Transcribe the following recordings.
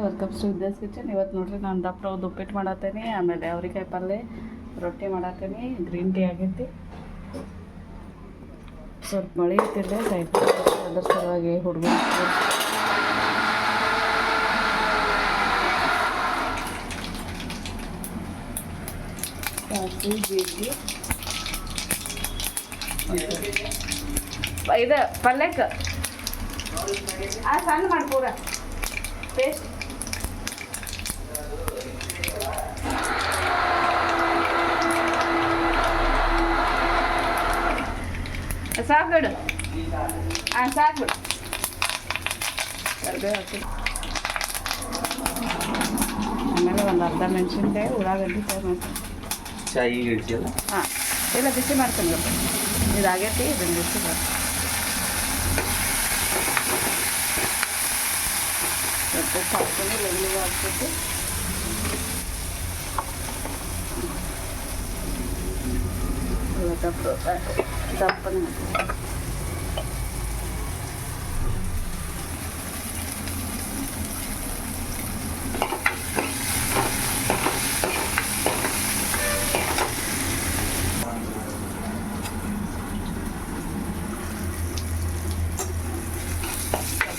Welcome to Vidya's kitchen. ಇವತ್ತು ನೋಡ್ರಿ ನಾನು ದಪ್ಪ ಉಪ್ಪಿಟ್ಟು ಮಾಡತ್ತೇನೆ, ಆಮೇಲೆ ಅವ್ರಿಕಾಯಿ ಪಲ್ಯ ರೊಟ್ಟಿ ಮಾಡತ್ತೇನೆ. ಗ್ರೀನ್ ಟೀ ಆಗೈತಿ. ಸ್ವಲ್ಪ ಮಳೆ ಇರ್ತಿಲ್ಲ ಟೈಪ್ ಅದ್ರ ಸಲುವಾಗಿ ಹುಡುಗರು ಸಾಸು ಜೀರಿಗೆ ಇದು ಪಲ್ಯಕ್ಕೆ ಸಣ್ಣ ಮಾಡ್ಪೂರ ಪೇಸ್ಟ್ ಸಾಕು ಬಿಡು. ಸಾಕು ಬಿಡು. ಕರಿಬೇವು ಹಾಕಿ ಆಮೇಲೆ ಒಂದು ಅರ್ಧ ಮೆಣಸಿನ್ಕಾಯಿ ಉಳ್ಳಾಗಡ್ಡಿ ಫ್ರೈ ಮಾಡ್ತೀನಿ. ಹಾಂ ಇಲ್ಲ ಬಿಸಿ ಮಾಡ್ತೀನಿ. ಇದಾಗೈತಿ ಇದನ್ನು ಬಿಸಿ ಮಾಡ್ತೀನಿ. ಸ್ವಲ್ಪ ಉಪ್ಪು ಹಾಕ್ತೀನಿ, ಬೆಳ್ಳುಳ್ಳಿ ಹಾಕ್ಬಿಟ್ಟು ದಪ್ಪನೆ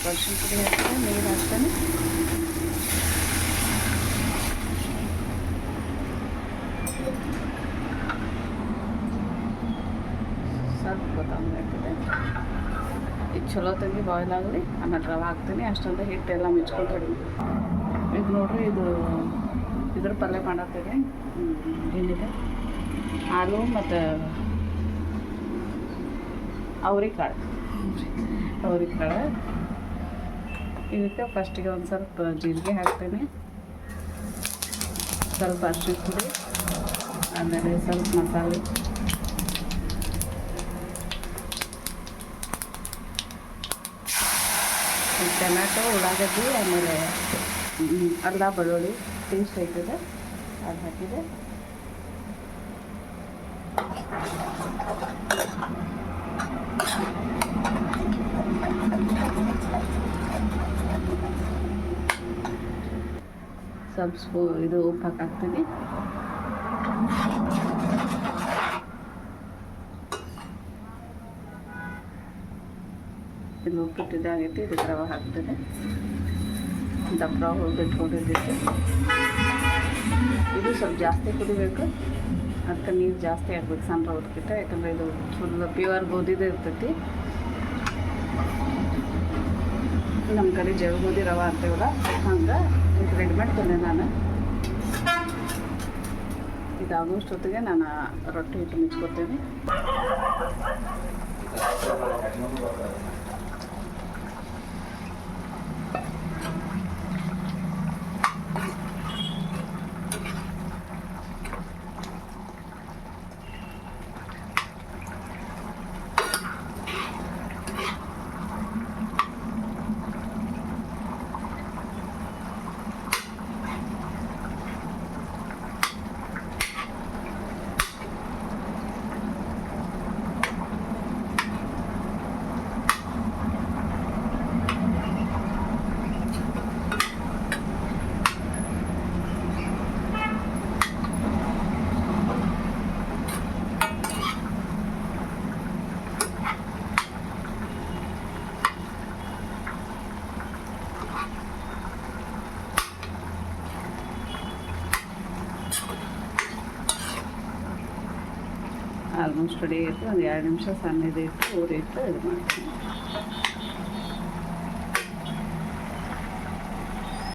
ಅರಿಶಿನ ಪುಡಿ ಹಾಕ್ತೀನಿ, ನೀರು ಹಾಕ್ತಾನೆ. ಸ್ವಲ್ಪ ಕೊತ್ತಂಬರಿ ಹಾಕಿದೆ. ಇದು ಚಲೋ ತಂಗಿ ಬಾಯ್ಲ್ ಆಗಲಿ, ಆಮೇಲೆ ರವೆ ಹಾಕ್ತೀನಿ. ಅಷ್ಟೊಂದು ಹಿಟ್ಟೆಲ್ಲ ಮಿಚ್ಕೊಂಡು ಹೊಡಿತೀನಿ. ಇದು ನೋಡ್ರಿ, ಇದ್ರ ಪಲ್ಯ ಮಾಡತ್ತೇನೆ. ಏನಿದೆ ಆಲೂ ಮತ್ತು ಅವ್ರಿಕಾಳು. ಇದಕ್ಕೆ ಫಸ್ಟಿಗೆ ಒಂದು ಸ್ವಲ್ಪ ಜೀರಿಗೆ ಹಾಕ್ತೇನೆ, ಸ್ವಲ್ಪ ಅರಿಶಿನ ಪುಡಿ, ಆಮೇಲೆ ಸ್ವಲ್ಪ ಮಸಾಲೆ, ಟೊಮ್ಯಾಟೊ, ಉಳ್ಳಾಗಡ್ಡಿ, ಆಮೇಲೆ ಅಲ್ಲ ಬೆಳ್ಳುಳ್ಳಿ ಪೇಸ್ಟ್ ಐತದೆ ಅದು ಹಾಕಿದೆ. ಸ್ವಲ್ಪ ಇದು ಉಪ್ಪು ಹಾಕ್ತೀನಿ. ಇದು ಉಪ್ಪಿಟ್ಟಿದ್ದಾಗೈತಿ. ಇದಕ್ಕೆ ರವೆ ಹಾಕ್ತೇನೆ. ದಪ್ಪ ರವೆ ಬಿಟ್ಕೊಂಡಿದ್ದೈತೆ. ಇದು ಸ್ವಲ್ಪ ಜಾಸ್ತಿ ಕುದಿಬೇಕು, ಅದಕ್ಕೆ ನೀರು ಜಾಸ್ತಿ ಹಾಕ್ಬೇಕು ಸಣ್ಣ ರವೆಗಿಂತ. ಯಾಕಂದರೆ ಇದು ಫುಲ್ ಪ್ಯೂರ್ ಗೋಧಿದೇ ಇರ್ತೈತಿ. ನಮ್ಮ ಕಡೆ ಜವ ಗೋಧಿ ರವೆ ಅಂತೀವಲ್ಲ, ಹಂಗೆ ಇದು ರೆಡಿಮೇಡ್ ತಂದೆ ನಾನು. ಇದಾಗೋಷ್ಟೊತ್ತಿಗೆ ನಾನು ರೊಟ್ಟಿ ಹಿಟ್ಟು ಮಿಚ್ಕೊತೀನಿ. ಆಲ್ಮೋಸ್ಟ್ ರೆಡಿ ಆಯಿತು. ಒಂದು 2 ನಿಮಿಷ ಸಣ್ಣದು ಇಟ್ಟು ಊರಿಟ್ಟು ಇದು ಮಾಡ್ತೀನಿ.